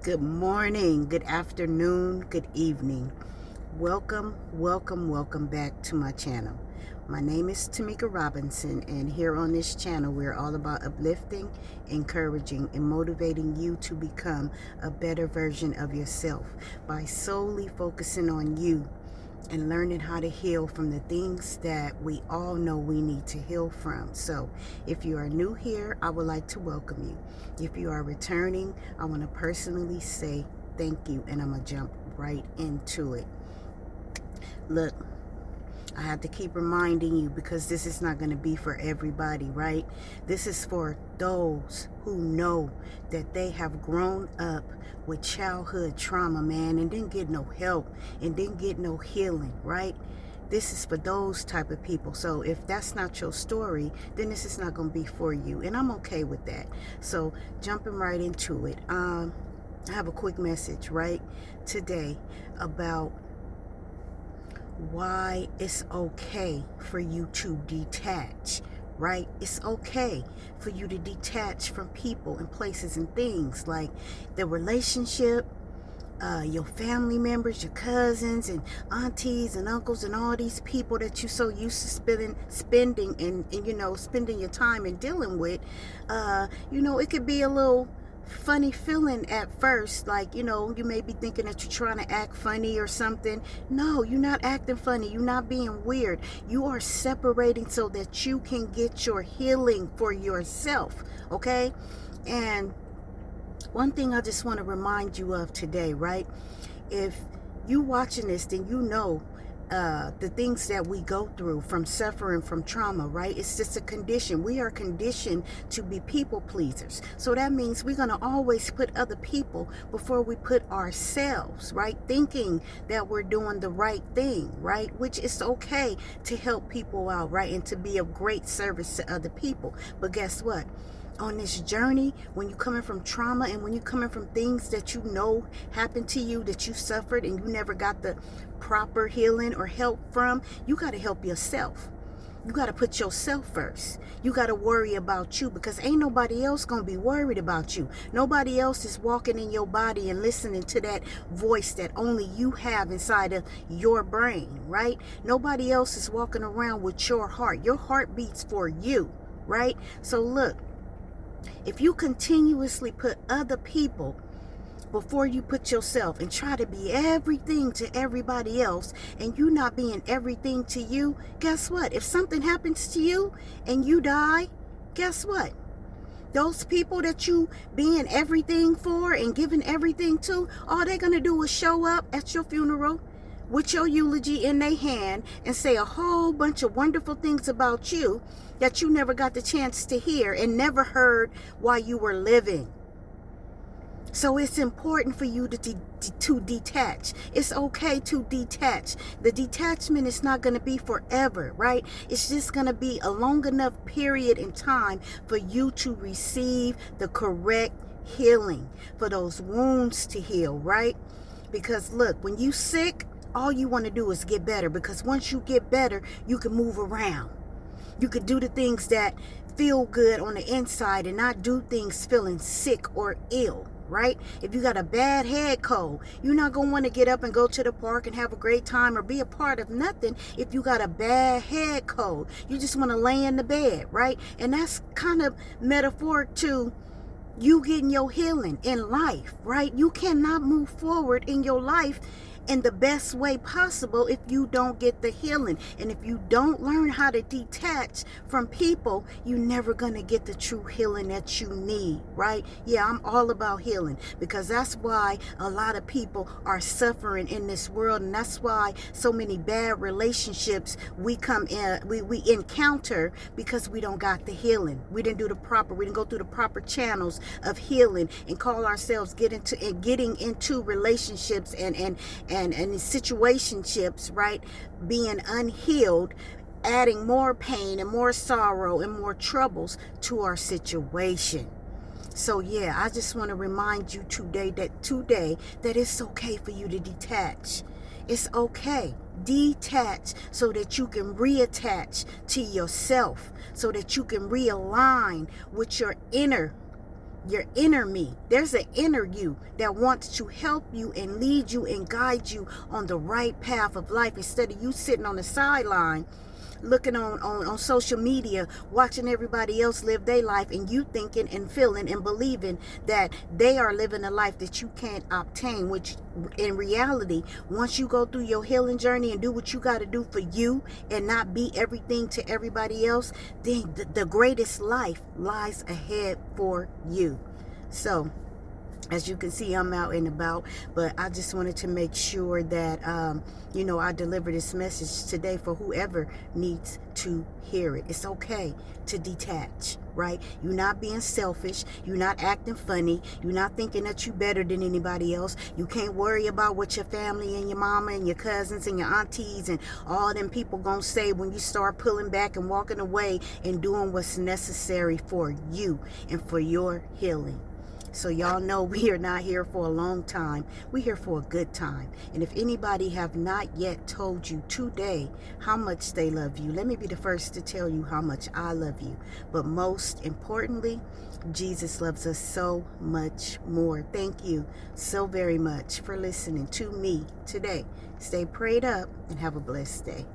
Good morning, good afternoon, good evening. Welcome back to my channel. My name is Tamika Robinson, and here on this channel, we're all about uplifting, encouraging, and motivating you to become a better version of yourself by solely focusing on you and learning how to heal from the things that we all know we need to heal from. So if you are new here, I would like to welcome you. If you are returning, I want to personally say thank you, and I'm going to jump right into it. Look, I have to keep reminding you because this is not going to be for everybody, right? This is for those who know that they have grown up with childhood trauma, man, and didn't get no help and didn't get no healing, right? This is for those type of people. So if that's not your story, then this is not going to be for you, and I'm okay with that. So jumping right into it, I have a quick message right today about why it's okay for you to detach, right? It's okay for you to detach from people and places and things like the relationship, your family members, your cousins and aunties and uncles and all these people that you so used to spending and spending your time and dealing with. It could be a little funny feeling at first, like you may be thinking that you're trying to act funny or something. No, you're not acting funny, you're not being weird. You are separating so that you can get your healing for yourself, okay? And one thing I just want to remind you of today, right? If you watching this, then you know the things that we go through from suffering from trauma, right? It's just a condition. We are conditioned to be people pleasers. So that means we're going to always put other people before we put ourselves, right? Thinking that we're doing the right thing, right? Which is okay to help people out, right? And to be of great service to other people. But guess what? On this journey, when you're coming from trauma and when you're coming from things that you know happened to you, that you suffered and you never got the proper healing or help from, you got to help yourself. You got to put yourself first. You got to worry about you, because ain't nobody else going to be worried about you. Nobody else is walking in your body and listening to that voice that only you have inside of your brain, right? Nobody else is walking around with your heart. Your heart beats for you, right? So look, if you continuously put other people before you put yourself and try to be everything to everybody else, and you not being everything to you, guess what? If something happens to you and you die, guess what? Those people that you being everything for and giving everything to, all they're going to do is show up at your funeral with your eulogy in their hand and say a whole bunch of wonderful things about you that you never got the chance to hear and never heard while you were living. So it's important for you to detach. It's okay to detach. The detachment is not going to be forever, right? It's just going to be a long enough period in time for you to receive the correct healing, for those wounds to heal, right? Because look, when you sick, all you want to do is get better, because once you get better, you can move around. You can do the things that feel good on the inside and not do things feeling sick or ill, right? If you got a bad head cold, you're not going to want to get up and go to the park and have a great time or be a part of nothing if you got a bad head cold. You just want to lay in the bed, right? And that's kind of metaphoric to you getting your healing in life, right? You cannot move forward in your life in the best way possible if you don't get the healing. And if you don't learn how to detach from people, you're never going to get the true healing that you need, right? Yeah, I'm all about healing, because that's why a lot of people are suffering in this world, and that's why so many bad relationships we encounter, because we don't got the healing. We didn't go through the proper channels of healing and call ourselves getting into relationships and situationships, right? Being unhealed, adding more pain and more sorrow and more troubles to our situation. So yeah, I just want to remind you today that it's okay for you to detach. It's okay. Detach so that you can reattach to yourself, so that you can realign with your inner your inner me. There's an inner you that wants to help you and lead you and guide you on the right path of life, instead of you sitting on the sideline looking on social media, watching everybody else live their life, and you thinking and feeling and believing that they are living a life that you can't obtain, which in reality, once you go through your healing journey and do what you got to do for you and not be everything to everybody else, then the greatest life lies ahead for you. So as you can see, I'm out and about, but I just wanted to make sure that, I deliver this message today for whoever needs to hear it. It's okay to detach, right? You're not being selfish. You're not acting funny. You're not thinking that you're better than anybody else. You can't worry about what your family and your mama and your cousins and your aunties and all them people gonna say when you start pulling back and walking away and doing what's necessary for you and for your healing. So y'all know we are not here for a long time. We're here for a good time. And if anybody have not yet told you today how much they love you, let me be the first to tell you how much I love you. But most importantly, Jesus loves us so much more. Thank you so very much for listening to me today. Stay prayed up and have a blessed day.